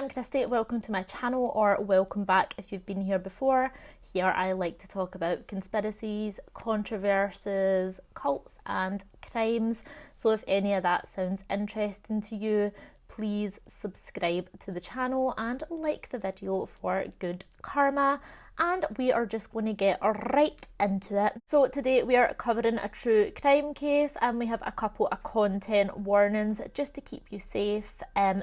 I'm Christy, welcome to my channel, or welcome back if you've been here before. Here I like to talk about conspiracies, controversies, cults and crimes, so if any of that sounds interesting to you, please subscribe to the channel and like the video for good karma. And we are just going to get right into it. So today we are covering a true crime case, and we have a couple of content warnings just to keep you safe.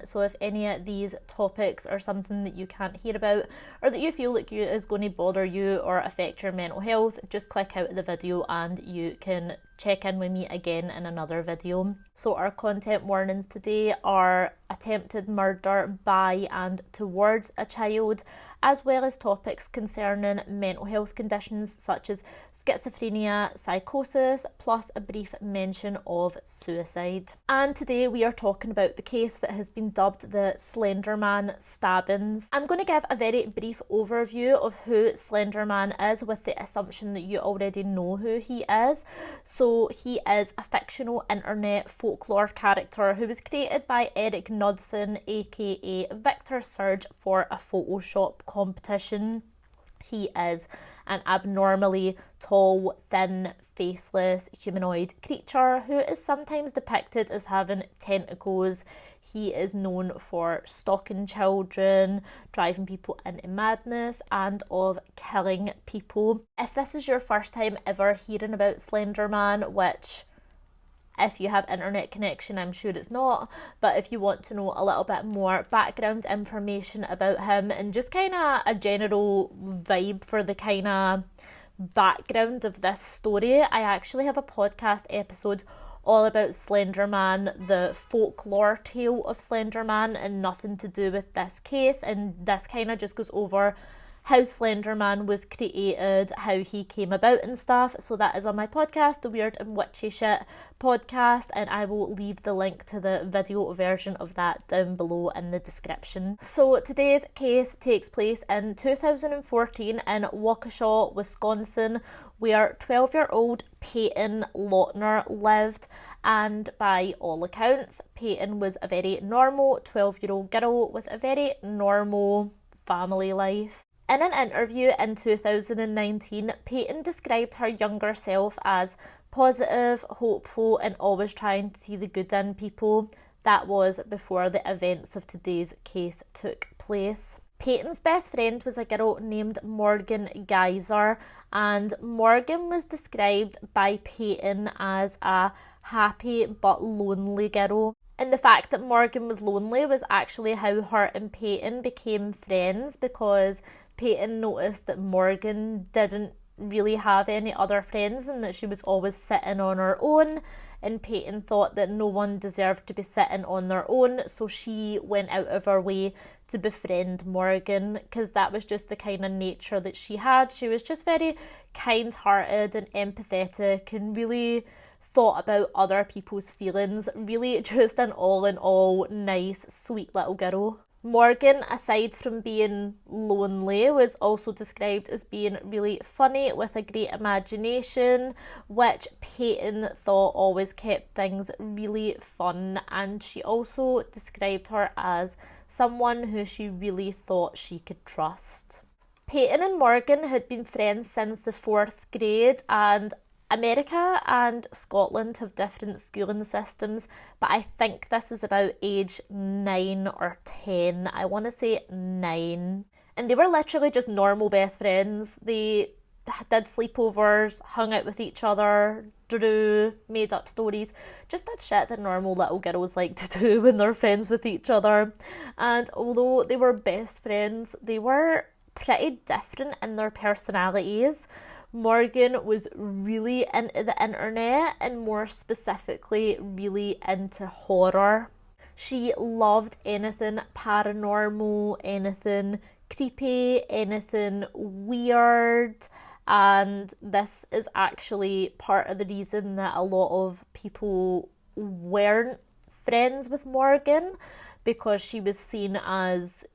So if any of these topics are something that you can't hear about, or that you feel like is going to bother you or affect your mental health, just click out of the video and you can check in with me again in another video. So our content warnings today are attempted murder by and towards a child, as well as topics concerning mental health conditions such as schizophrenia, psychosis, plus a brief mention of suicide. And today we are talking about the case that has been dubbed the Slenderman stabbings. I'm going to give a very brief overview of who Slenderman is, with the assumption that you already know who he is. So he is a fictional internet folklore character who was created by Eric Knudsen, aka Victor Surge, for a Photoshop competition. He is an abnormally tall, thin, faceless humanoid creature who is sometimes depicted as having tentacles. He is known for stalking children, driving people into madness, and of killing people. If this is your first time ever hearing about Slenderman, which if you have internet connection, I'm sure it's not, but if you want to know a little bit more background information about him and just kind of a general vibe for the kind of background of this story, I actually have a podcast episode all about Slenderman, the folklore tale of Slenderman, and nothing to do with this case, and this kind of just goes over how Slenderman was created, how he came about and stuff. So that is on my podcast, the Weird and Witchy Shit podcast, and I will leave the link to the video version of that down below in the description. So today's case takes place in 2014 in Waukesha, Wisconsin, where 12-year-old Payton Leutner lived, and by all accounts, Payton was a very normal 12-year-old girl with a very normal family life. In an interview in 2019, Payton described her younger self as positive, hopeful, and always trying to see the good in people. That was before the events of today's case took place. Payton's best friend was a girl named Morgan Geyser, and Morgan was described by Payton as a happy but lonely girl. And the fact that Morgan was lonely was actually how her and Payton became friends, because Payton noticed that Morgan didn't really have any other friends and that she was always sitting on her own, and Payton thought that no one deserved to be sitting on their own, so she went out of her way to befriend Morgan, because that was just the kind of nature that she had. She was just very kind-hearted and empathetic and really thought about other people's feelings. Really just an all in all nice, sweet little girl. Morgan, aside from being lonely, was also described as being really funny with a great imagination, which Payton thought always kept things really fun, and she also described her as someone who she really thought she could trust. Payton and Morgan had been friends since the 4th grade, and America and Scotland have different schooling systems, but I think this is about age 9 or 10. I want to say 9. And they were literally just normal best friends. They did sleepovers, hung out with each other, drew, made up stories, just that shit that normal little girls like to do when they're friends with each other. And although they were best friends, they were pretty different in their personalities. Morgan was really into the internet, and more specifically really into horror. She loved anything paranormal, anything creepy, anything weird, and this is actually part of the reason that a lot of people weren't friends with Morgan, because she was seen as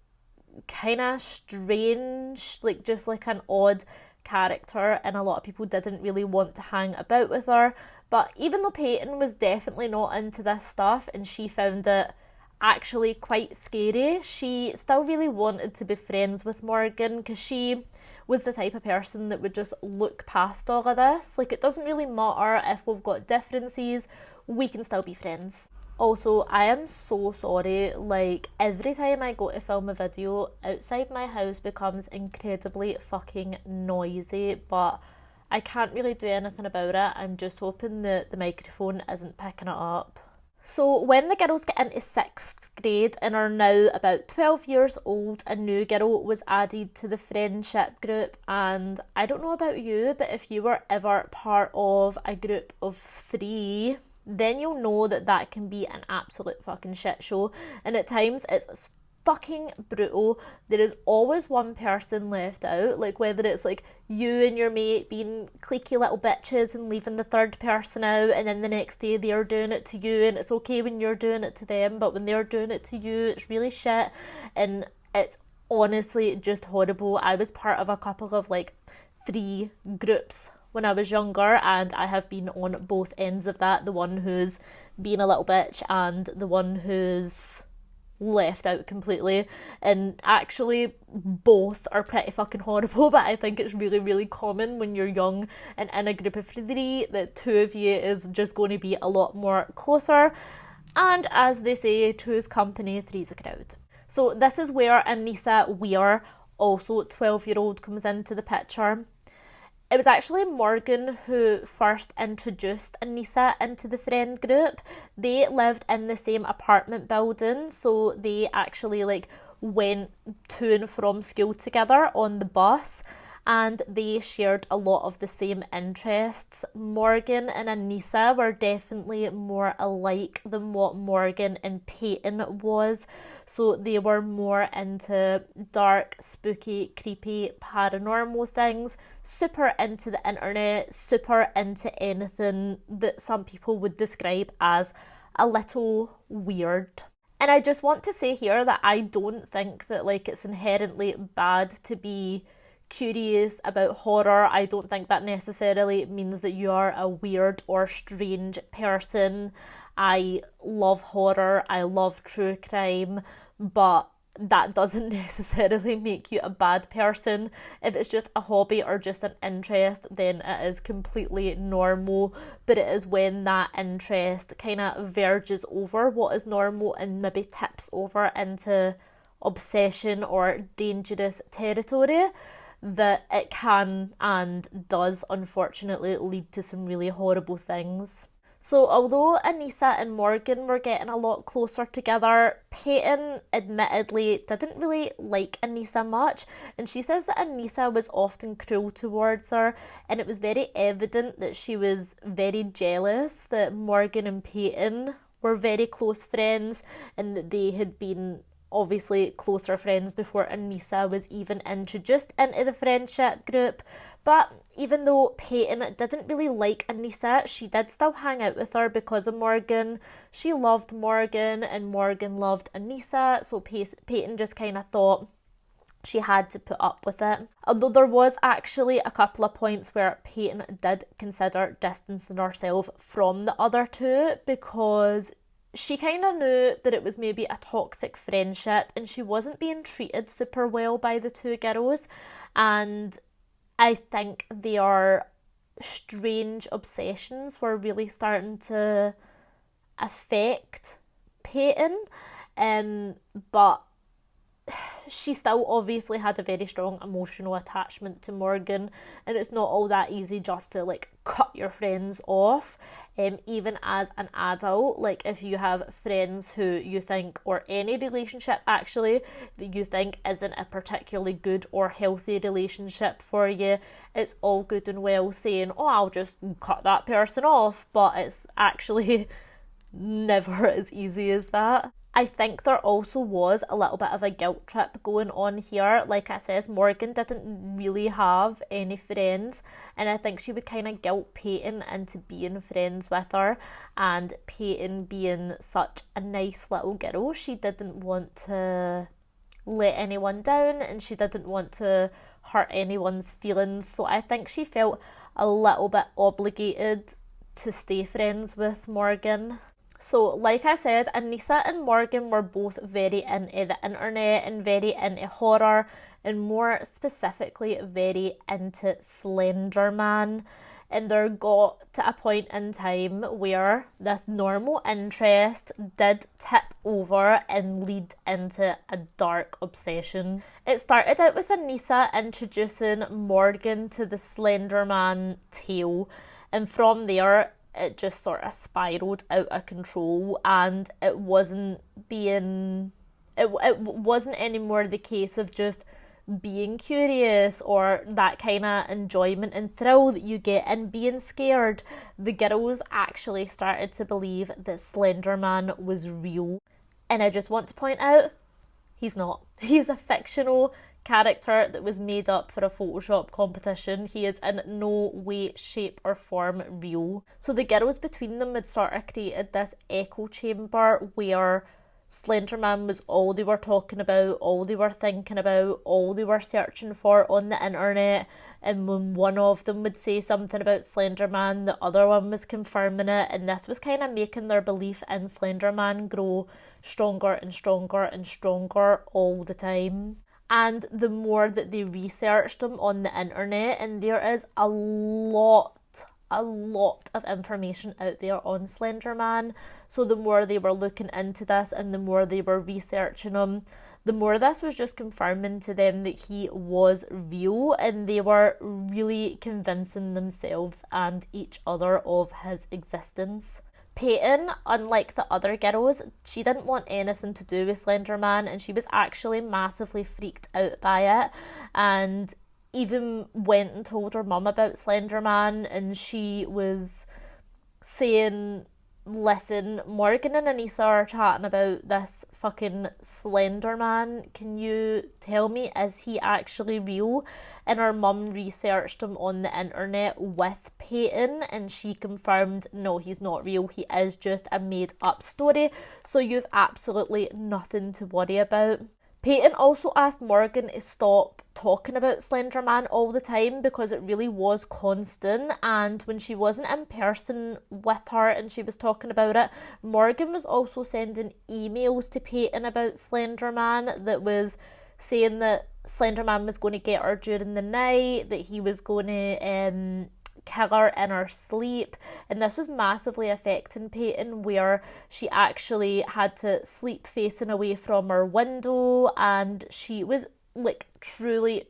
kind of strange, like just like an odd character, and a lot of people didn't really want to hang about with her. But even though Payton was definitely not into this stuff and she found it actually quite scary. She still really wanted to be friends with Morgan because she was the type of person that would just look past all of this. Like, it doesn't really matter if we've got differences, we can still be friends. Also, I am so sorry, like, every time I go to film a video, outside my house becomes incredibly fucking noisy, but I can't really do anything about it. I'm just hoping that the microphone isn't picking it up. So when the girls get into 6th grade and are now about 12 years old, a new girl was added to the friendship group, and I don't know about you, but if you were ever part of a group of 3, then you'll know that that can be an absolute fucking shit show, and at times it's fucking brutal. There is always one person left out, like whether it's like you and your mate being cliquey little bitches and leaving the third person out, and then the next day they're doing it to you, and it's okay when you're doing it to them, but when they're doing it to you, it's really shit, and it's honestly just horrible. I was part of a couple of like 3 groups when I was younger, and I have been on both ends of that, the one who's being a little bitch and the one who's left out completely, and actually both are pretty fucking horrible, but I think it's really, really common when you're young and in a group of 3 that 2 of you is just going to be a lot more closer, and as they say, 2's company, 3's a crowd. So this is where Anissa Weier, also 12-year-old, comes into the picture. It was actually Morgan who first introduced Anissa into the friend group. They lived in the same apartment building, so they actually like went to and from school together on the bus, and they shared a lot of the same interests. Morgan and Anissa were definitely more alike than what Morgan and Payton was. So they were more into dark, spooky, creepy, paranormal things, super into the internet, super into anything that some people would describe as a little weird. And I just want to say here that I don't think that like it's inherently bad to be curious about horror. I don't think that necessarily means that you are a weird or strange person. I love horror, I love true crime, but that doesn't necessarily make you a bad person. If it's just a hobby or just an interest, then it is completely normal, but it is when that interest kind of verges over what is normal and maybe tips over into obsession or dangerous territory that it can and does unfortunately lead to some really horrible things. So although Anissa and Morgan were getting a lot closer together, Payton admittedly didn't really like Anissa much, and she says that Anissa was often cruel towards her, and it was very evident that she was very jealous that Morgan and Payton were very close friends, and that they had been obviously closer friends before Anissa was even introduced into the friendship group. But even though Payton didn't really like Anissa, she did still hang out with her because of Morgan. She loved Morgan and Morgan loved Anissa, so Payton just kind of thought she had to put up with it. Although there was actually a couple of points where Payton did consider distancing herself from the other 2 because she kind of knew that it was maybe a toxic friendship and she wasn't being treated super well by the 2 girls, and I think their strange obsessions were really starting to affect Payton, but she still obviously had a very strong emotional attachment to Morgan, and it's not all that easy just to like cut your friends off. Even as an adult, like if you have friends who you think, or any relationship actually, that you think isn't a particularly good or healthy relationship for you, it's all good and well saying, oh, I'll just cut that person off, but it's actually never as easy as that. I think there also was a little bit of a guilt trip going on here. Like I says, Morgan didn't really have any friends, and I think she would kind of guilt Payton into being friends with her, and Payton being such a nice little girl, she didn't want to let anyone down and she didn't want to hurt anyone's feelings, so I think she felt a little bit obligated to stay friends with Morgan. So, like I said, Anissa and Morgan were both very into the internet and very into horror, and more specifically, very into Slenderman. And there got to a point in time where this normal interest did tip over and lead into a dark obsession. It started out with Anissa introducing Morgan to the Slenderman tale, and from there it just sort of spiraled out of control, and it wasn't anymore the case of just being curious or that kind of enjoyment and thrill that you get in being scared. The girls actually started to believe that Slenderman was real. And I just want to point out, he's not. He's a fictional character that was made up for a Photoshop competition. He is in no way, shape or form real. So the girls between them had sort of created this echo chamber where Slenderman was all they were talking about, all they were thinking about, all they were searching for on the internet. And when one of them would say something about Slenderman, the other one was confirming it, and this was kind of making their belief in Slenderman grow stronger and stronger and stronger all the time. And the more that they researched them on the internet, and there is a lot of information out there on Slenderman, so the more they were looking into this and the more they were researching him, the more this was just confirming to them that he was real, and they were really convincing themselves and each other of his existence. Payton, unlike the other girls, she didn't want anything to do with Slenderman, and she was actually massively freaked out by it, and even went and told her mum about Slenderman, and she was saying, listen, Morgan and Anissa are chatting about this fucking Slenderman. Can you tell me, is he actually real? And her mum researched him on the internet with Payton, and she confirmed, no, he's not real. He is just a made up story. So you've absolutely nothing to worry about. Payton also asked Morgan to stop talking about Slenderman all the time because it really was constant, and when she wasn't in person with her and she was talking about it, Morgan was also sending emails to Payton about Slenderman that was saying that Slenderman was going to get her during the night, that he was going to kill her in her sleep, and this was massively affecting Payton, where she actually had to sleep facing away from her window, and she was like truly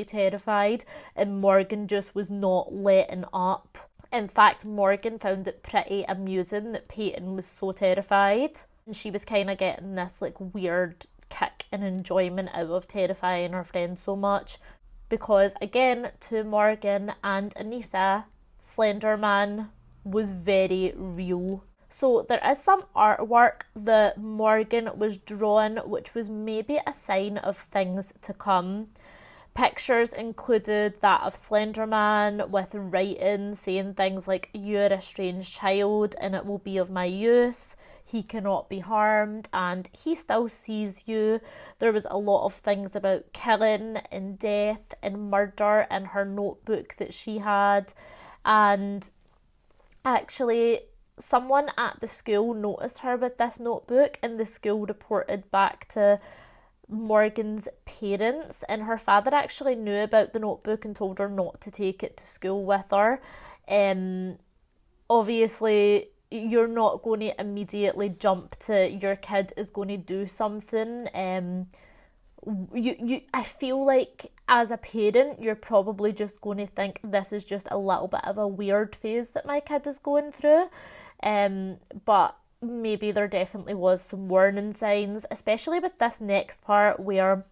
terrified, and Morgan just was not letting up. In fact, Morgan found it pretty amusing that Payton was so terrified, and she was kind of getting this like weird kick and enjoyment out of terrifying her friend so much. Because, again, to Morgan and Anissa, Slenderman was very real. So there is some artwork that Morgan was drawing, which was maybe a sign of things to come. Pictures included that of Slenderman with writing saying things like, "You're a strange child and it will be of my use. He cannot be harmed and he still sees you." There was a lot of things about killing and death and murder in her notebook that she had. And actually, someone at the school noticed her with this notebook, and the school reported back to Morgan's parents, and her father actually knew about the notebook and told her not to take it to school with her. Obviously, you're not going to immediately jump to your kid is going to do something. I feel like as a parent, you're probably just going to think this is just a little bit of a weird phase that my kid is going through. But maybe there definitely was some warning signs, especially with this next part where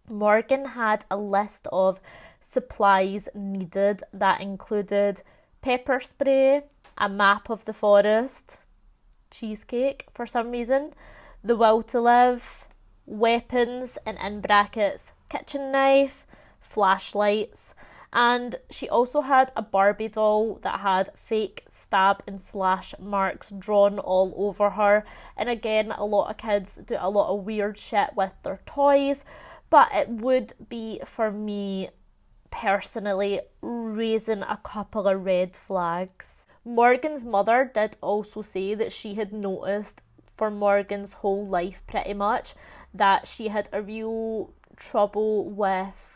Morgan had a list of supplies needed that included pepper spray, a map of the forest, cheesecake for some reason, the will to live, weapons, and in brackets, kitchen knife, flashlights, and she also had a Barbie doll that had fake stab and slash marks drawn all over her. And again, a lot of kids do a lot of weird shit with their toys, but it would be, for me personally, raising a couple of red flags. Morgan's mother did also say that she had noticed for Morgan's whole life pretty much that she had a real trouble with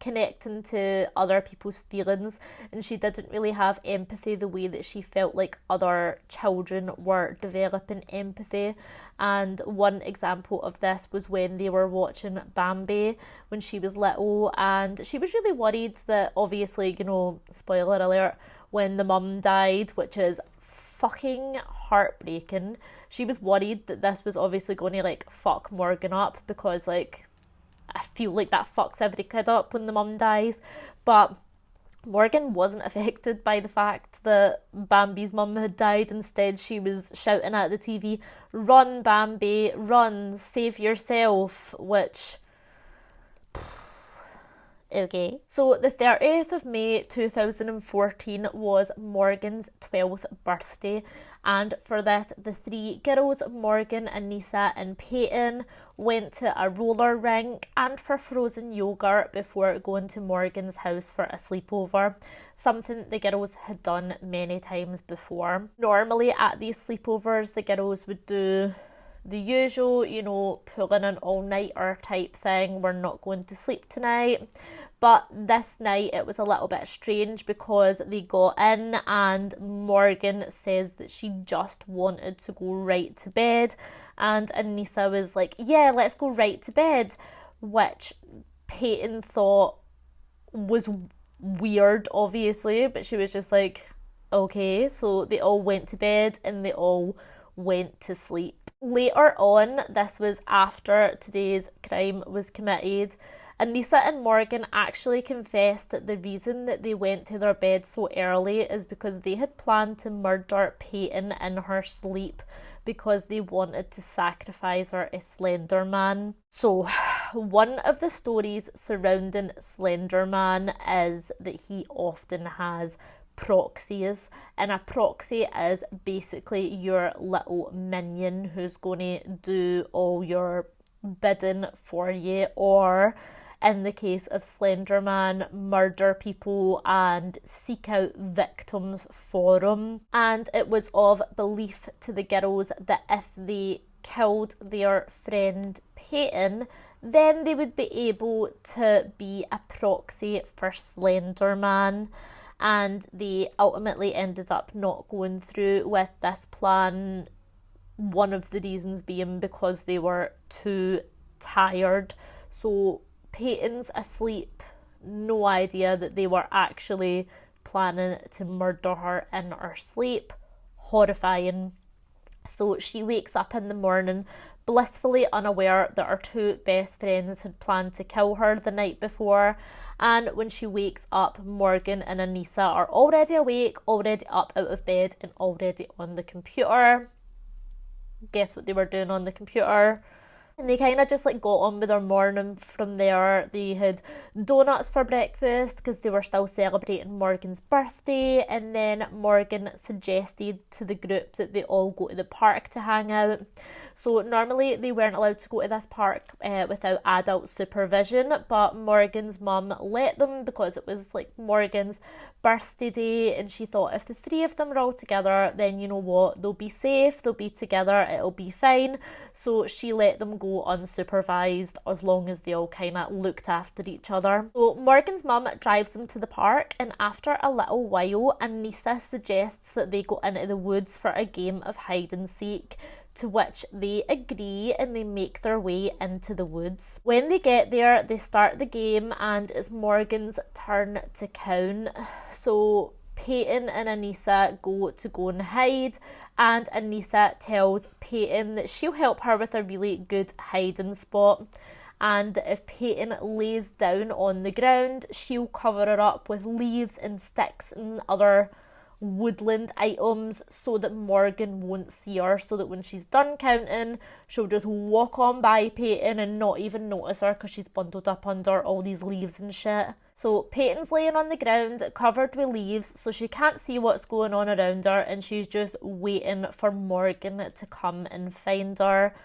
connecting to other people's feelings, and she didn't really have empathy the way that she felt like other children were developing empathy. And one example of this was when they were watching Bambi when she was little, and she was really worried that, obviously, you know, spoiler alert, when the mum died, which is fucking heartbreaking, she was worried that this was obviously going to like fuck Morgan up, because like I feel like that fucks every kid up when the mum dies. But Morgan wasn't affected by the fact that Bambi's mum had died. Instead, she was shouting at the TV, "Run, Bambi, run, save yourself," which... okay. So the 30th of May 2014 was Morgan's 12th birthday, and for this the three girls, Morgan, Anissa and Payton, went to a roller rink and for frozen yogurt before going to Morgan's house for a sleepover, something the girls had done many times before. Normally at these sleepovers the girls would do the usual, you know, pulling an all-nighter type thing, we're not going to sleep tonight. But this night it was a little bit strange because they got in and Morgan says that she just wanted to go right to bed, and Anissa was like, yeah, let's go right to bed, which Payton thought was weird, obviously, but she was just like, okay. So they all went to bed and they all went to sleep. Later on, this was after today's crime was committed, Anissa and Morgan actually confessed that the reason that they went to their bed so early is because they had planned to murder Payton in her sleep because they wanted to sacrifice her as Slender Man. So, one of the stories surrounding Slender Man is that he often has proxies, and a proxy is basically your little minion who's going to do all your bidding for you, or in the case of Slender Man, murder people and seek out victims for them. And it was of belief to the girls that if they killed their friend Payton, then they would be able to be a proxy for Slender Man. And they ultimately ended up not going through with this plan, one of the reasons being because they were too tired. So Payton's asleep, no idea that they were actually planning to murder her in her sleep. Horrifying. So she wakes up in the morning blissfully unaware that her two best friends had planned to kill her the night before, and when she wakes up, Morgan and Anissa are already awake, already up out of bed and already on the computer. Guess what they were doing on the computer? And they kind of just like got on with their morning from there. They had donuts for breakfast because they were still celebrating Morgan's birthday, and then Morgan suggested to the group that they all go to the park to hang out. So normally they weren't allowed to go to this park without adult supervision, but Morgan's mum let them because it was like Morgan's birthday day, and she thought if the three of them are all together, then you know what, they'll be safe, they'll be together, it'll be fine. So she let them go unsupervised as long as they all kind of looked after each other. So Morgan's mum drives them to the park, and after a little while, Anissa suggests that they go into the woods for a game of hide and seek, to which they agree and they make their way into the woods. When they get there, they start the game and it's Morgan's turn to count. So Payton and Anissa go and hide, and Anissa tells Payton that she'll help her with a really good hiding spot, and that if Payton lays down on the ground, she'll cover her up with leaves and sticks and other woodland items so that Morgan won't see her, so that when she's done counting, she'll just walk on by Payton and not even notice her because she's bundled up under all these leaves and shit. So Payton's laying on the ground covered with leaves, so she can't see what's going on around her, and she's just waiting for Morgan to come and find her.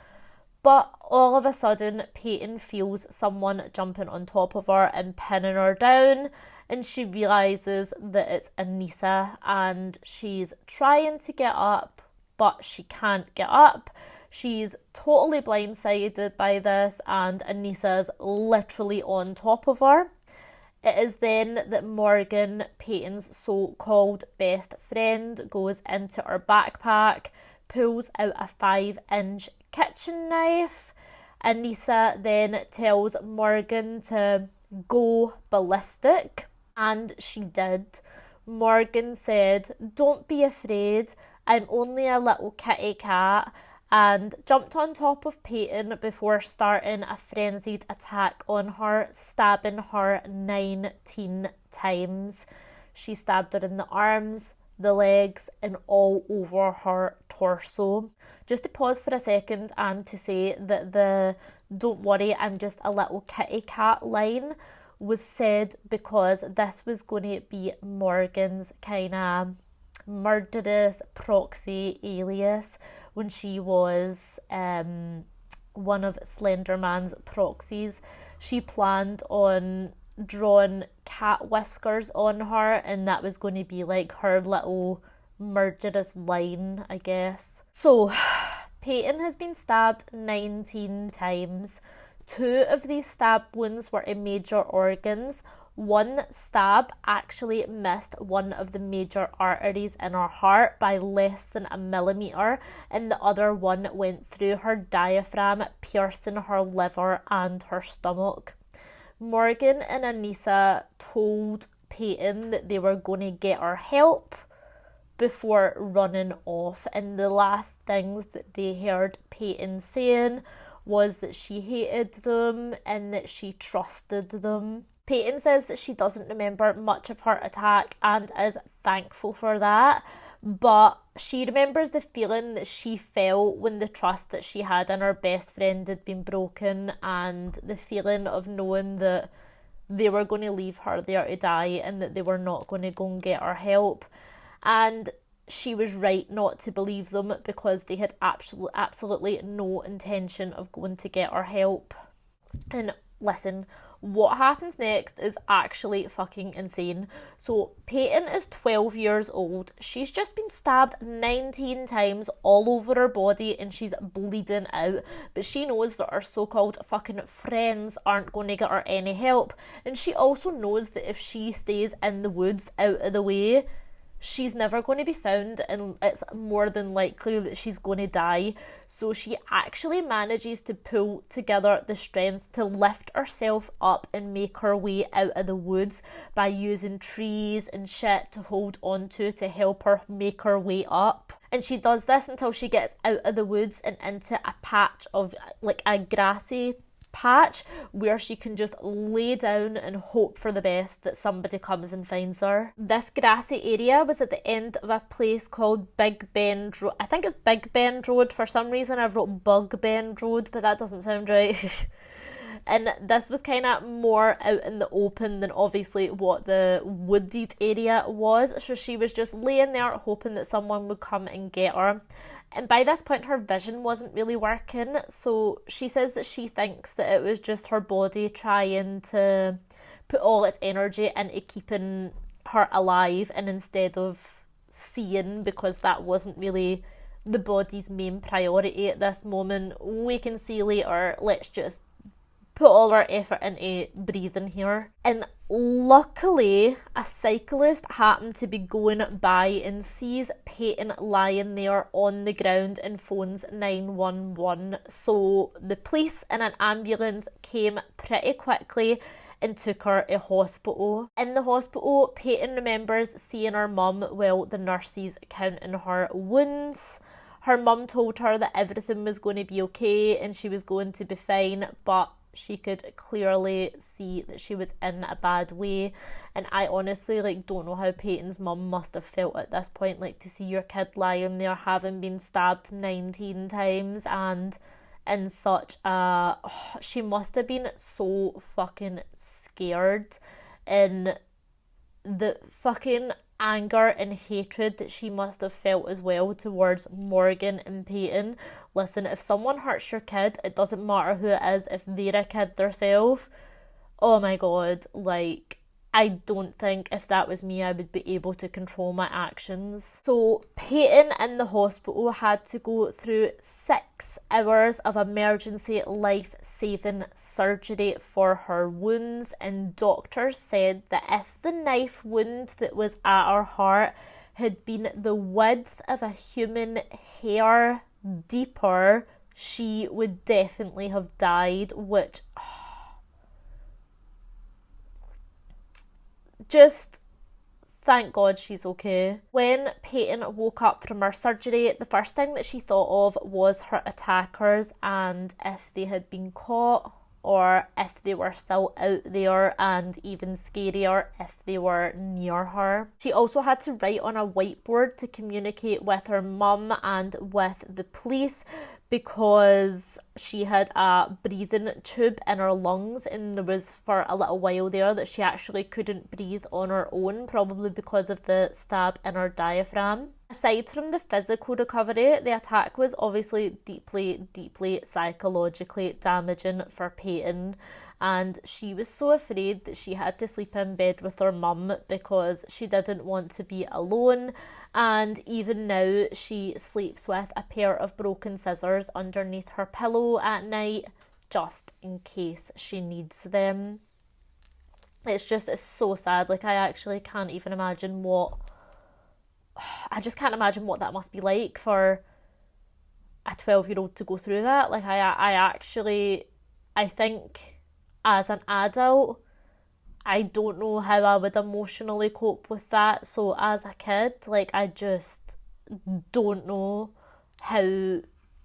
But all of a sudden, Payton feels someone jumping on top of her and pinning her down. and she realizes that it's Anissa, and she's trying to get up, but she can't get up. She's totally blindsided by this, and Anissa's literally on top of her. It is then that Morgan, Payton's so-called best friend, goes into her backpack, pulls out a 5-inch kitchen knife. Anissa then tells Morgan to go ballistic, and she did. Morgan said, "Don't be afraid, I'm only a little kitty cat," and jumped on top of Payton before starting a frenzied attack on her, stabbing her 19 times. She stabbed her in the arms, the legs, and all over her torso. Just to pause for a second and to say that the "don't worry, I'm just a little kitty cat" line was said because this was going to be Morgan's kind of murderous proxy alias when she was one of Slenderman's proxies. She planned on drawing cat whiskers on her, and that was going to be like her little murderous line, I guess. So Payton has been stabbed 19 times. 2 of these stab wounds were in major organs. One stab actually missed one of the major arteries in her heart by less than a millimetre, and the other one went through her diaphragm, piercing her liver and her stomach. Morgan and Anissa told Payton that they were going to get her help before running off, and the last things that they heard Payton saying was that she hated them and that she trusted them. Payton says that she doesn't remember much of her attack and is thankful for that, but she remembers the feeling that she felt when the trust that she had in her best friend had been broken, and the feeling of knowing that they were going to leave her there to die and that they were not going to go and get her help. And she was right not to believe them because they had absolutely no intention of going to get her help. And listen, what happens next is actually fucking insane. So Payton is 12 years old. She's just been stabbed 19 times all over her body and she's bleeding out. But she knows that her so-called fucking friends aren't going to get her any help. And she also knows that if she stays in the woods out of the way, she's never going to be found, and it's more than likely that she's going to die. So she actually manages to pull together the strength to lift herself up and make her way out of the woods by using trees and shit to hold on to help her make her way up. And she does this until she gets out of the woods and into a patch of, like, a grassy patch where she can just lay down and hope for the best that somebody comes and finds her. This grassy area was at the end of a place called Big Bend Road. I think it's Big Bend Road. For some reason I wrote Bug Bend Road, but that doesn't sound right. And this was kind of more out in the open than obviously what the wooded area was. So she was just laying there hoping that someone would come and get her. And by this point, her vision wasn't really working, so she says that she thinks that it was just her body trying to put all its energy into keeping her alive, and instead of seeing, because that wasn't really the body's main priority at this moment, we can see later, let's just put all our effort into breathing here. And luckily, a cyclist happened to be going by and sees Payton lying there on the ground and phones 911. So the police and an ambulance came pretty quickly and took her to hospital. In the hospital, Payton remembers seeing her mum while the nurses counting her wounds. Her mum told her that everything was going to be okay and she was going to be fine, but she could clearly see that she was in a bad way. And I honestly don't know how Payton's mum must have felt at this point, to see your kid lying there having been stabbed 19 times and in such a... she must have been so fucking scared, and the fucking anger and hatred that she must have felt as well towards Morgan and Payton. Listen, if someone hurts your kid, it doesn't matter who it is, if they're a kid themselves, oh my god, I I don't think if that was me I would be able to control my actions. So Payton in the hospital had to go through 6 hours of emergency life-saving surgery for her wounds, and doctors said that if the knife wound that was at her heart had been the width of a human hair deeper, she would definitely have died, which just thank God she's okay. When Payton woke up from her surgery, the first thing that she thought of was her attackers and if they had been caught, or if they were still out there, and even scarier, if they were near her. She also had to write on a whiteboard to communicate with her mum and with the police, because she had a breathing tube in her lungs, and there was for a little while there that she actually couldn't breathe on her own, probably because of the stab in her diaphragm. Aside from the physical recovery, the attack was obviously deeply psychologically damaging for Payton, and she was so afraid that she had to sleep in bed with her mum because she didn't want to be alone. And even now she sleeps with a pair of broken scissors underneath her pillow at night, just in case she needs them. It's so sad. Like, I actually can't even imagine I just can't imagine what that must be like for a 12-year-old to go through that. Like, I think as an adult, I don't know how I would emotionally cope with that. So as a kid, like, I just don't know how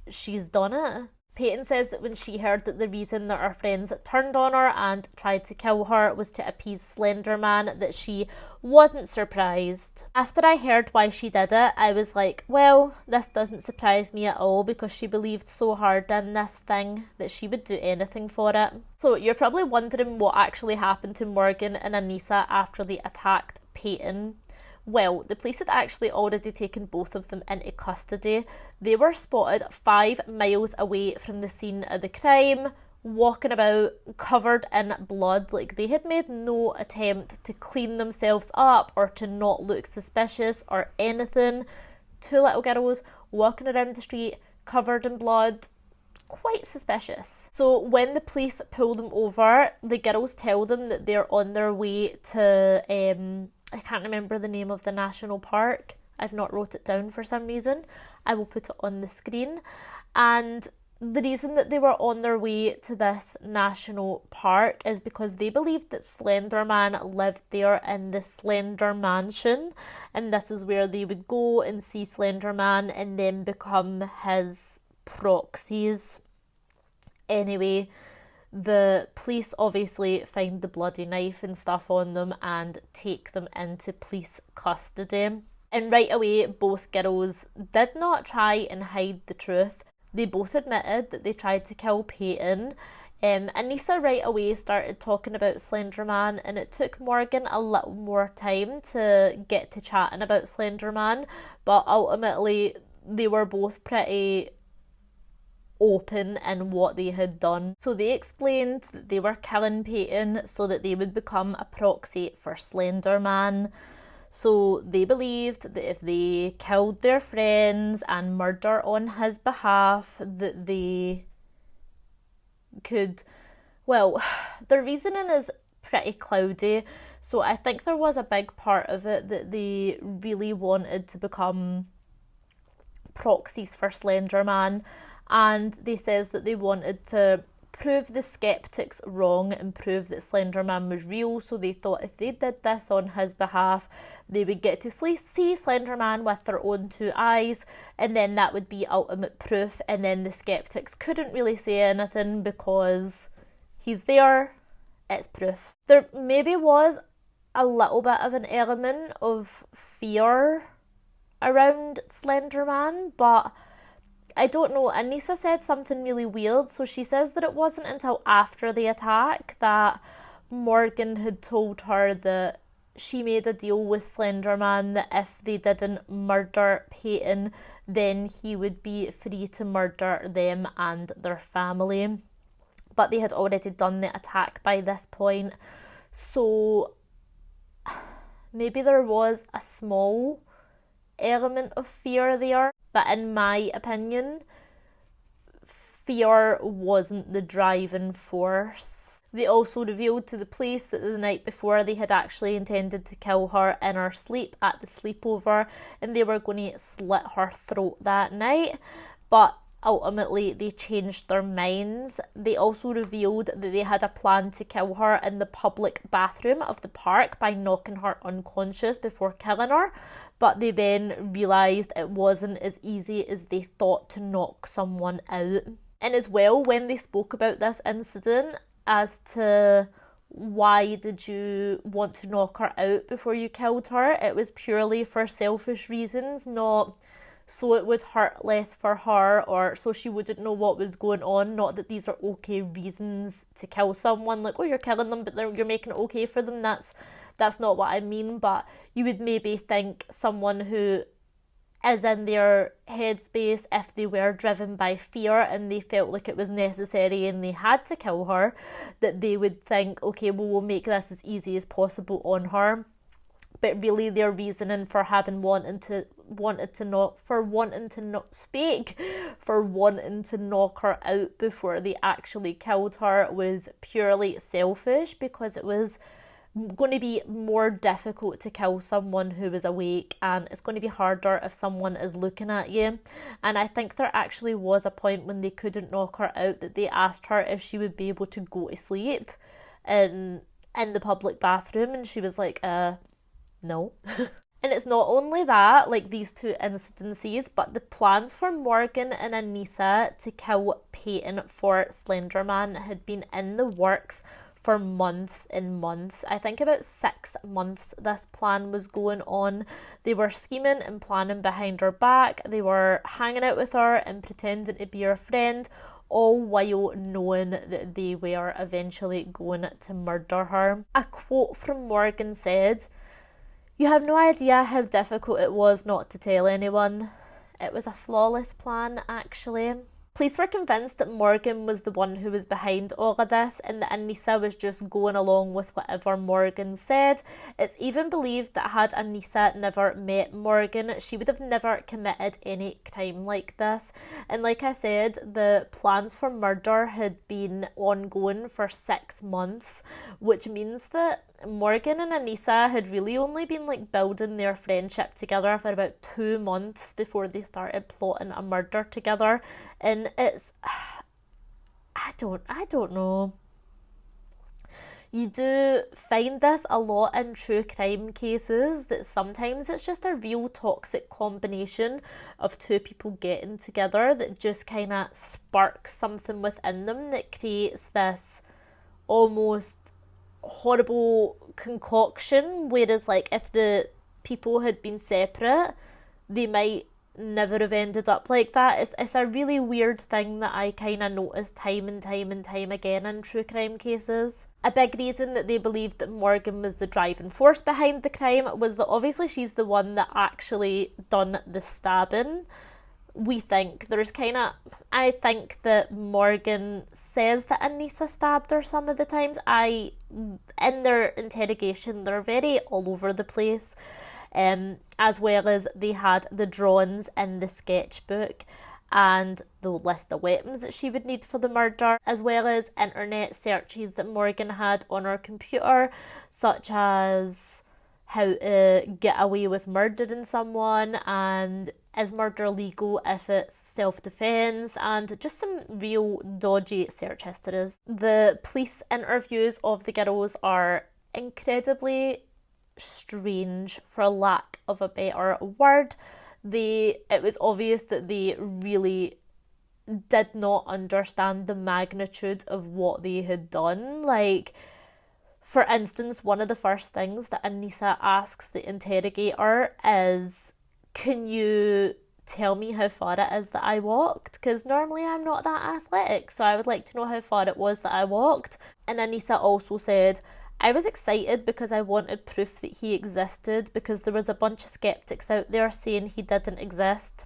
she's done it. Payton says that when she heard that the reason that her friends turned on her and tried to kill her was to appease Slenderman, that she wasn't surprised. After I heard why she did it, I was like, well, this doesn't surprise me at all, because she believed so hard in this thing that she would do anything for it. So you're probably wondering what actually happened to Morgan and Anissa after they attacked Payton. Well, the police had actually already taken both of them into custody. They were spotted 5 miles away from the scene of the crime, walking about covered in blood. Like, they had made no attempt to clean themselves up or to not look suspicious or anything. 2 little girls walking around the street covered in blood. Quite suspicious. So when the police pull them over, the girls tell them that they're on their way to I can't remember the name of the national park. I've not wrote it down for some reason. I will put it on the screen. And the reason that they were on their way to this national park is because they believed that Slenderman lived there in the Slender Mansion, and this is where they would go and see Slenderman and then become his proxies. Anyway, the police obviously find the bloody knife and stuff on them and take them into police custody. And right away, both girls did not try and hide the truth. They both admitted that they tried to kill Payton. Anissa right away started talking about Slenderman, and it took Morgan a little more time to get to chatting about Slenderman, but ultimately they were both pretty open in what they had done. So they explained that they were killing Payton so that they would become a proxy for Slenderman. So they believed that if they killed their friends and murder on his behalf, that they could, well, their reasoning is pretty cloudy. So I think there was a big part of it that they really wanted to become proxies for Slenderman. And they says that they wanted to prove the skeptics wrong and prove that Slenderman was real. So they thought if they did this on his behalf, they would get to see Slenderman with their own 2 eyes, and then that would be ultimate proof, and then the skeptics couldn't really say anything because he's there, it's proof. There maybe was a little bit of an element of fear around Slenderman, but I don't know. Anissa said something really weird. So she says that it wasn't until after the attack that Morgan had told her that she made a deal with Slenderman that if they didn't murder Payton, then he would be free to murder them and their family. But they had already done the attack by this point. So maybe there was a small element of fear there, but in my opinion, fear wasn't the driving force. They also revealed to the police that the night before they had actually intended to kill her in her sleep at the sleepover, and they were going to slit her throat that night, but ultimately they changed their minds. They also revealed that they had a plan to kill her in the public bathroom of the park by knocking her unconscious before killing her, but they then realised it wasn't as easy as they thought to knock someone out. And as well, when they spoke about this incident as to why did you want to knock her out before you killed her, it was purely for selfish reasons, not so it would hurt less for her or so she wouldn't know what was going on. Not that these are okay reasons to kill someone, like, oh, you're killing them but you're making it okay for them. That's not what I mean, but you would maybe think someone who is in their headspace, if they were driven by fear and they felt like it was necessary and they had to kill her, that they would think, okay, well, we'll make this as easy as possible on her. But really their reasoning for wanting to knock her out before they actually killed her was purely selfish, because it was going to be more difficult to kill someone who is awake, and it's going to be harder if someone is looking at you. And I think there actually was a point when they couldn't knock her out that they asked her if she would be able to go to sleep in the public bathroom, and she was like, no. And it's not only that, like these two incidences, but the plans for Morgan and Anissa to kill Payton for Slenderman had been in the works for months and months. I think about 6 months this plan was going on. They were scheming and planning behind her back. They were hanging out with her and pretending to be her friend, all while knowing that they were eventually going to murder her. A quote from Morgan said, "You have no idea how difficult it was not to tell anyone. It was a flawless plan, actually." Police were convinced that Morgan was the one who was behind all of this and that Anissa was just going along with whatever Morgan said. It's even believed that had Anissa never met Morgan, she would have never committed any crime like this. And like I said, the plans for murder had been ongoing for 6 months, which means that Morgan and Anissa had really only been like building their friendship together for about 2 months before they started plotting a murder together. And it's, I don't know. You do find this a lot in true crime cases, that sometimes it's just a real toxic combination of two people getting together that just kind of sparks something within them that creates this almost horrible concoction, whereas like if the people had been separate, they might never have ended up like that. It's a really weird thing that I kind of notice time and time again in true crime cases. A big reason that they believed that Morgan was the driving force behind the crime was that obviously she's the one that actually done the stabbing. We think I think that Morgan says that Anissa stabbed her some of the times. In their interrogation, they're very all over the place. As well as they had the drawings in the sketchbook and the list of weapons that she would need for the murder, as well as internet searches that Morgan had on her computer, such as how to get away with murdering someone and is murder legal if it's self-defense, and just some real dodgy search histories. The police interviews of the girls are incredibly strange, for lack of a better word. It was obvious that they really did not understand the magnitude of what they had done. Like, for instance, one of the first things that Anissa asks the interrogator is, "Can you tell me how far it is that I walked? Because normally I'm not that athletic, so I would like to know how far it was that I walked." And Anissa also said, "I was excited because I wanted proof that he existed, because there was a bunch of skeptics out there saying he didn't exist.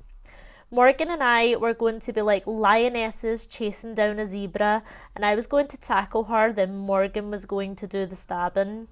Morgan and I were going to be like lionesses chasing down a zebra, and I was going to tackle her, then Morgan was going to do the stabbing."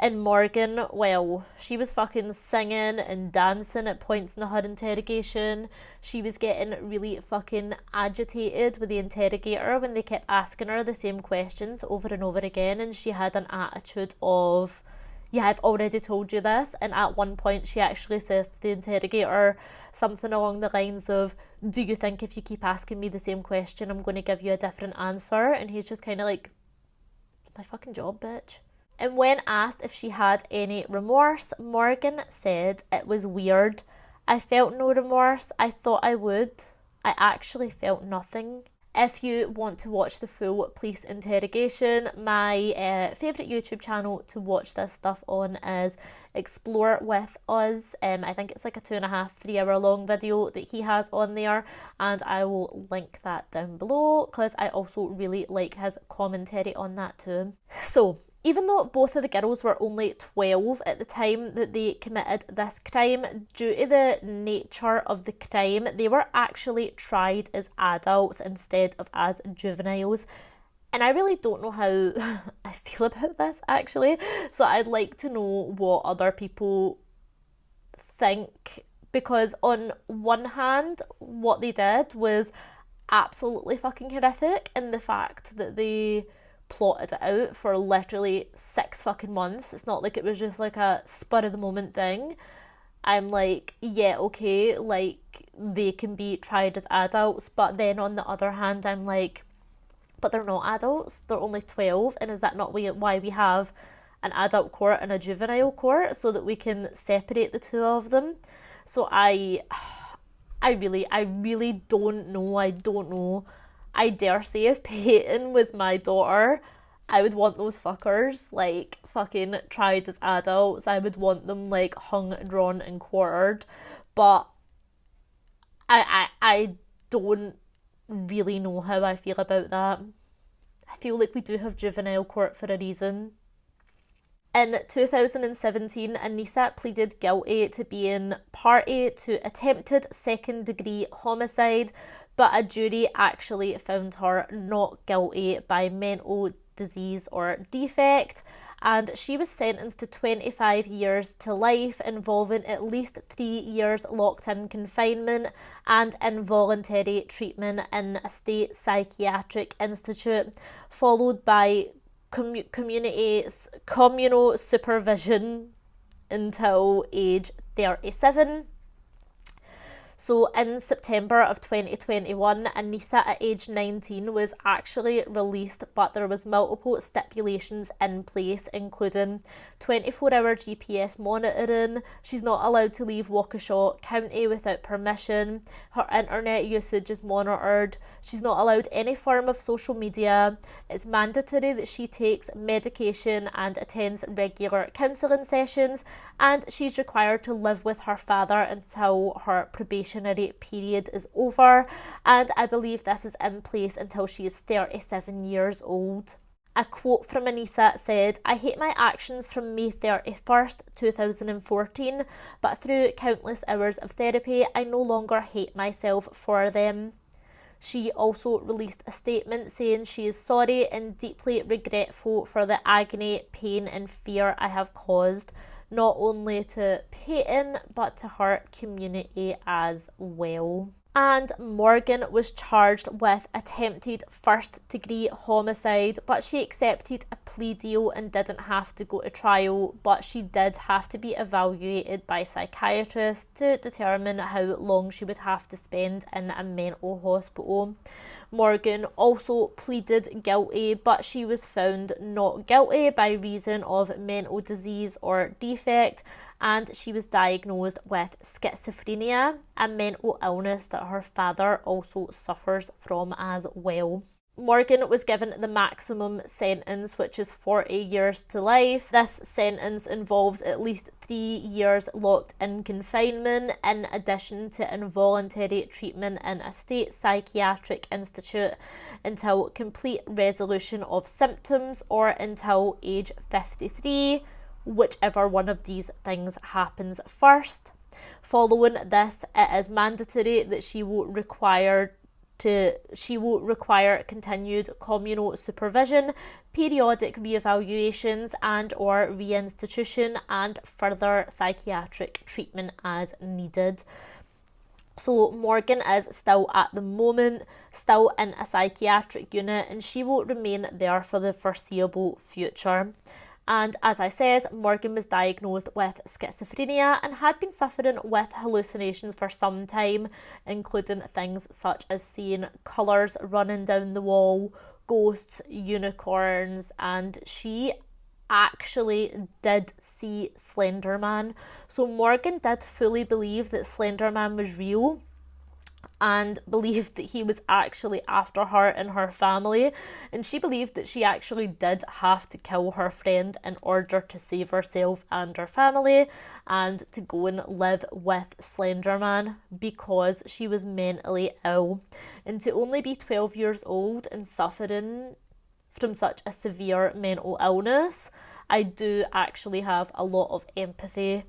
And Morgan, well, she was fucking singing and dancing at points in her interrogation. She was getting really fucking agitated with the interrogator when they kept asking her the same questions over and over again, and she had an attitude of, yeah, I've already told you this. And at one point she actually says to the interrogator something along the lines of, do you think if you keep asking me the same question I'm going to give you a different answer? And he's just kind of like, my fucking job, bitch. And when asked if she had any remorse, Morgan said, it was weird. I felt no remorse. I thought I would. I actually felt nothing. If you want to watch the full police interrogation, my favourite YouTube channel to watch this stuff on is Explore With Us. I think it's like a 2.5, 3 hour long video that he has on there, and I will link that down below because I also really like his commentary on that too. So, even though both of the girls were only 12 at the time that they committed this crime, due to the nature of the crime, they were actually tried as adults instead of as juveniles. And I really don't know how I feel about this, actually. So I'd like to know what other people think. Because on one hand, what they did was absolutely fucking horrific, and the fact that they plotted it out for literally 6 fucking months. It's not like it was just like a spur of the moment thing. I'm like, yeah, okay, like they can be tried as adults, but then on the other hand, I'm like, but they're not adults, they're only 12, and is that not why we have an adult court and a juvenile court, so that we can separate the two of them? So I really don't know. I don't know. I dare say if Payton was my daughter, I would want those fuckers, like, fucking tried as adults. I would want them, like, hung, drawn and quartered. But I don't really know how I feel about that. I feel like we do have juvenile court for a reason. In 2017, Anissa pleaded guilty to being party to attempted second-degree homicide, but a jury actually found her not guilty by mental disease or defect, and she was sentenced to 25 years to life, involving at least 3 years locked in confinement and involuntary treatment in a state psychiatric institute, followed by communal supervision until age 37. So in September of 2021, Anissa at age 19 was actually released, but there was multiple stipulations in place, including 24-hour GPS monitoring. She's not allowed to leave Waukesha County without permission. Her internet usage is monitored. She's not allowed any form of social media. It's mandatory that she takes medication and attends regular counselling sessions, and she's required to live with her father until her probationary period is over, and I believe this is in place until she is 37 years old. A quote from Anissa said, "I hate my actions from May 31st, 2014, but through countless hours of therapy, I no longer hate myself for them." She also released a statement saying she is sorry and deeply regretful for the agony, pain and fear I have caused, not only to Payton, but to her community as well. And Morgan was charged with attempted first-degree homicide, but she accepted a plea deal and didn't have to go to trial, but she did have to be evaluated by psychiatrists to determine how long she would have to spend in a mental hospital. Morgan also pleaded guilty, but she was found not guilty by reason of mental disease or defect, and she was diagnosed with schizophrenia, a mental illness that her father also suffers from as well. Morgan was given the maximum sentence, which is 40 years to life. This sentence involves at least 3 years locked in confinement, in addition to involuntary treatment in a state psychiatric institute until complete resolution of symptoms or until age 53, whichever one of these things happens first. Following this, it is mandatory that she will require She will require continued communal supervision, periodic reevaluations and or reinstitution, and further psychiatric treatment as needed. So Morgan is still at the moment still in a psychiatric unit, and she will remain there for the foreseeable future. And as I said, Morgan was diagnosed with schizophrenia and had been suffering with hallucinations for some time, including things such as seeing colours running down the wall, ghosts, unicorns, and she actually did see Slenderman. So Morgan did fully believe that Slenderman was real and believed that he was actually after her and her family, and she believed that she actually did have to kill her friend in order to save herself and her family and to go and live with Slenderman because she was mentally ill. And to only be 12 years old and suffering from such a severe mental illness, I do actually have a lot of empathy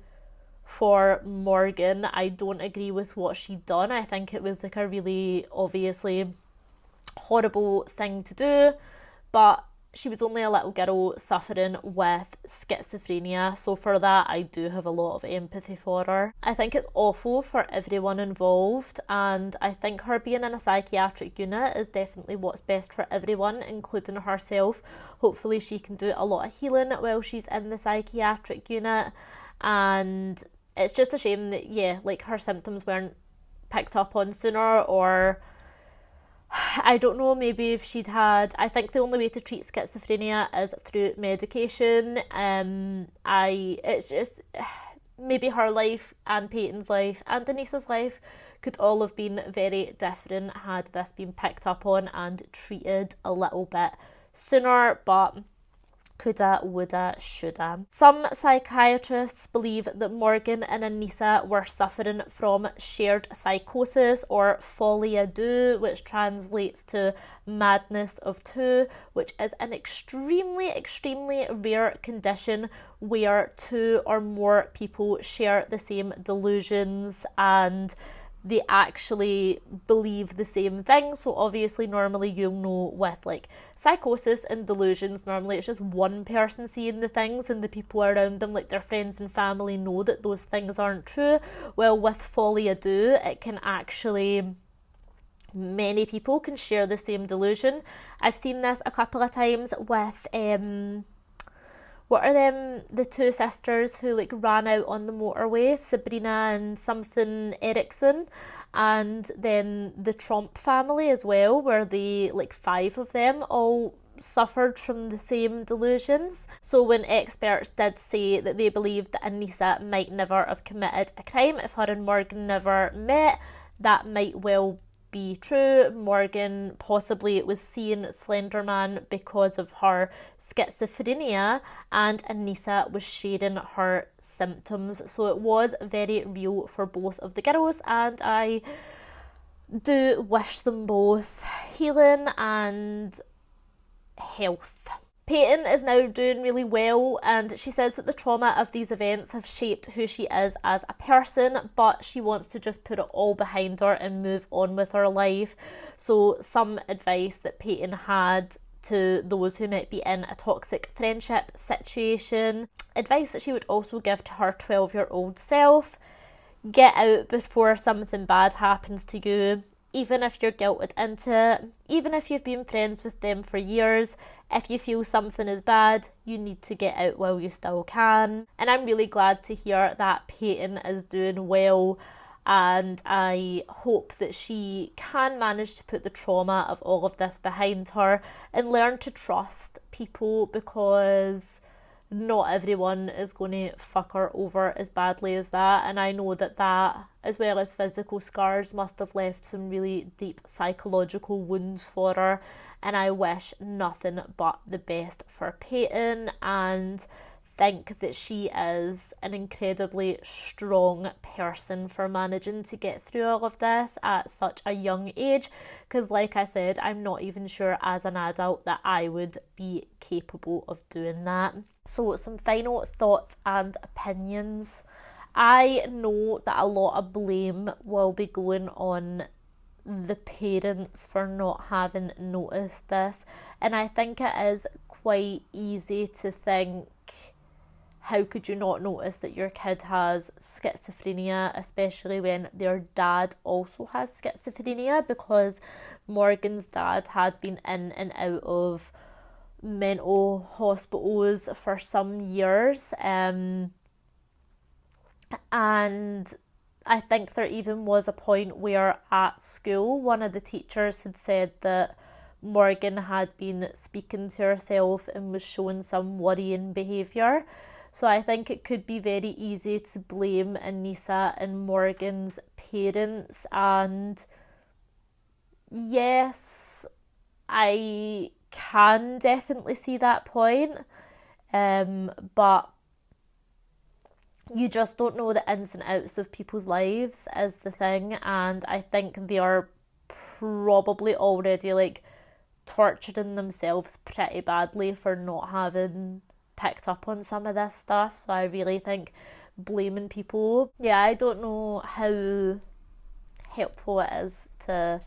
for Morgan. I don't agree with what she'd done. I think it was like a really obviously horrible thing to do, but she was only a little girl suffering with schizophrenia, so for that I do have a lot of empathy for her. I think it's awful for everyone involved, and I think her being in a psychiatric unit is definitely what's best for everyone, including herself. Hopefully she can do a lot of healing while she's in the psychiatric unit, and it's just a shame that, yeah, like her symptoms weren't picked up on sooner, or I don't know, maybe if she'd had, I think the only way to treat schizophrenia is through medication. It's just, maybe her life and Payton's life and Anissa's life could all have been very different had this been picked up on and treated a little bit sooner, but coulda, woulda, shoulda. Some psychiatrists believe that Morgan and Anissa were suffering from shared psychosis, or folie à deux, which translates to madness of two, which is an extremely, extremely rare condition where two or more people share the same delusions and they actually believe the same thing. So obviously normally you'll know with like psychosis and delusions, normally it's just one person seeing the things and the people around them, like their friends and family, know that those things aren't true. Well, with folie à deux, it can actually, many people can share the same delusion. I've seen this a couple of times with what are them, the two sisters who like ran out on the motorway, Sabrina and something Erickson, and then the Trump family as well, where they, like 5 of them, all suffered from the same delusions. So when experts did say that they believed that Anissa might never have committed a crime if her and Morgan never met, that might well be true. Morgan possibly was seeing Slenderman because of her schizophrenia, and Anissa was sharing her symptoms. So it was very real for both of the girls, and I do wish them both healing and health. Payton is now doing really well, and she says that the trauma of these events have shaped who she is as a person, but she wants to just put it all behind her and move on with her life. So some advice that Payton had to those who might be in a toxic friendship situation, advice that she would also give to her 12-year-old self: get out before something bad happens to you. Even if you're guilted into it, even if you've been friends with them for years, if you feel something is bad, you need to get out while you still can. And I'm really glad to hear that Payton is doing well, and I hope that she can manage to put the trauma of all of this behind her and learn to trust people, because not everyone is going to fuck her over as badly as that. And I know that that, as well as physical scars, must have left some really deep psychological wounds for her. And I wish nothing but the best for Payton, and think that she is an incredibly strong person for managing to get through all of this at such a young age, because like I said, I'm not even sure as an adult that I would be capable of doing that. So some final thoughts and opinions. I know that a lot of blame will be going on the parents for not having noticed this. And I think it is quite easy to think, how could you not notice that your kid has schizophrenia, especially when their dad also has schizophrenia, because Morgan's dad had been in and out of mental hospitals for some years. And I think there even was a point where at school one of the teachers had said that Morgan had been speaking to herself and was showing some worrying behaviour. So I think it could be very easy to blame Anissa and Morgan's parents. And yes, I can definitely see that point. But you just don't know the ins and outs of people's lives is the thing. And I think they are probably already like torturing themselves pretty badly for not having picked up on some of this stuff. So I really think blaming people, yeah, I don't know how helpful it is to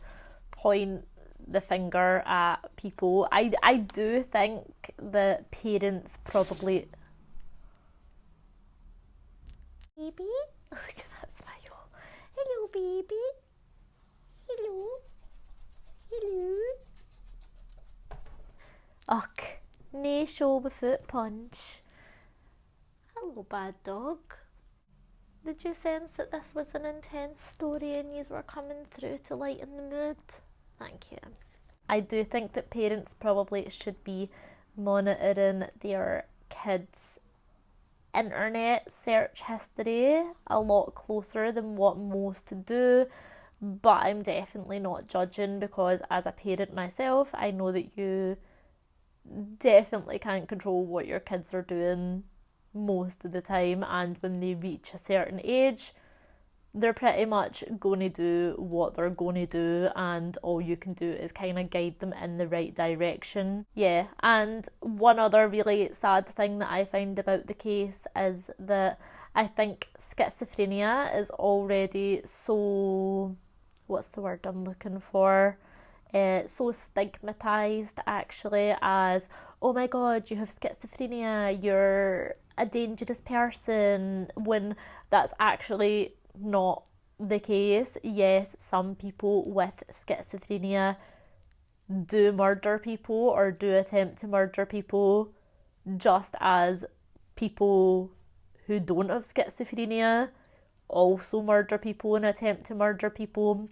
point the finger at people. I do think that parents probably... Baby? Look at that smile. Hello, baby. Hello. Hello. Ugh, nae show the foot punch. Hello, bad dog. Did you sense that this was an intense story and yous were coming through to lighten the mood? Thank you. I do think that parents probably should be monitoring their kids' internet search history a lot closer than what most do, but I'm definitely not judging, because as a parent myself, I know that you definitely can't control what your kids are doing most of the time, and when they reach a certain age, they're pretty much going to do what they're going to do, and all you can do is kind of guide them in the right direction. Yeah, and one other really sad thing that I find about the case is that I think schizophrenia is already so... what's the word I'm looking for? So stigmatized, actually, as, oh my god, you have schizophrenia, you're a dangerous person, when that's actually not the case. Yes, some people with schizophrenia do murder people or do attempt to murder people, just as people who don't have schizophrenia also murder people and attempt to murder people.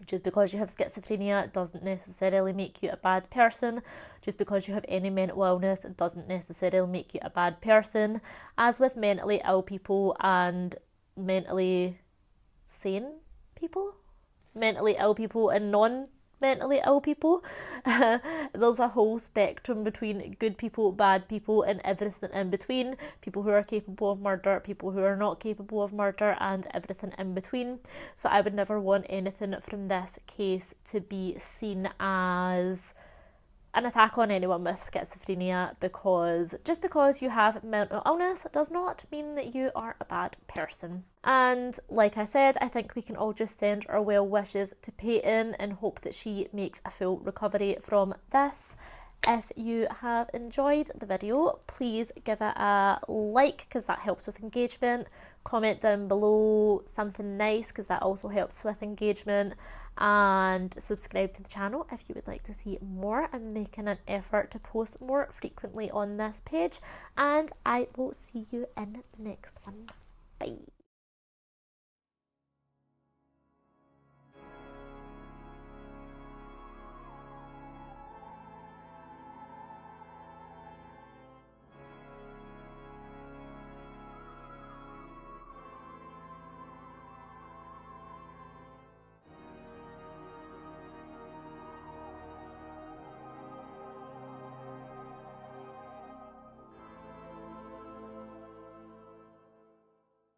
Just because you have schizophrenia doesn't necessarily make you a bad person. Just because you have any mental illness doesn't necessarily make you a bad person. As with mentally ill people and mentally sane people, mentally ill people and non-mentally ill people, there's a whole spectrum between good people, bad people, and everything in between. People who are capable of murder, people who are not capable of murder, and everything in between. So I would never want anything from this case to be seen as an attack on anyone with schizophrenia, because just because you have mental illness does not mean that you are a bad person. And like I said, I think we can all just send our well wishes to Payton and hope that she makes a full recovery from this. If you have enjoyed the video, please give it a like, because that helps with engagement. Comment down below something nice, because that also helps with engagement. And subscribe to the channel if you would like to see more. I'm making an effort to post more frequently on this page, and I will see you in the next one. Bye.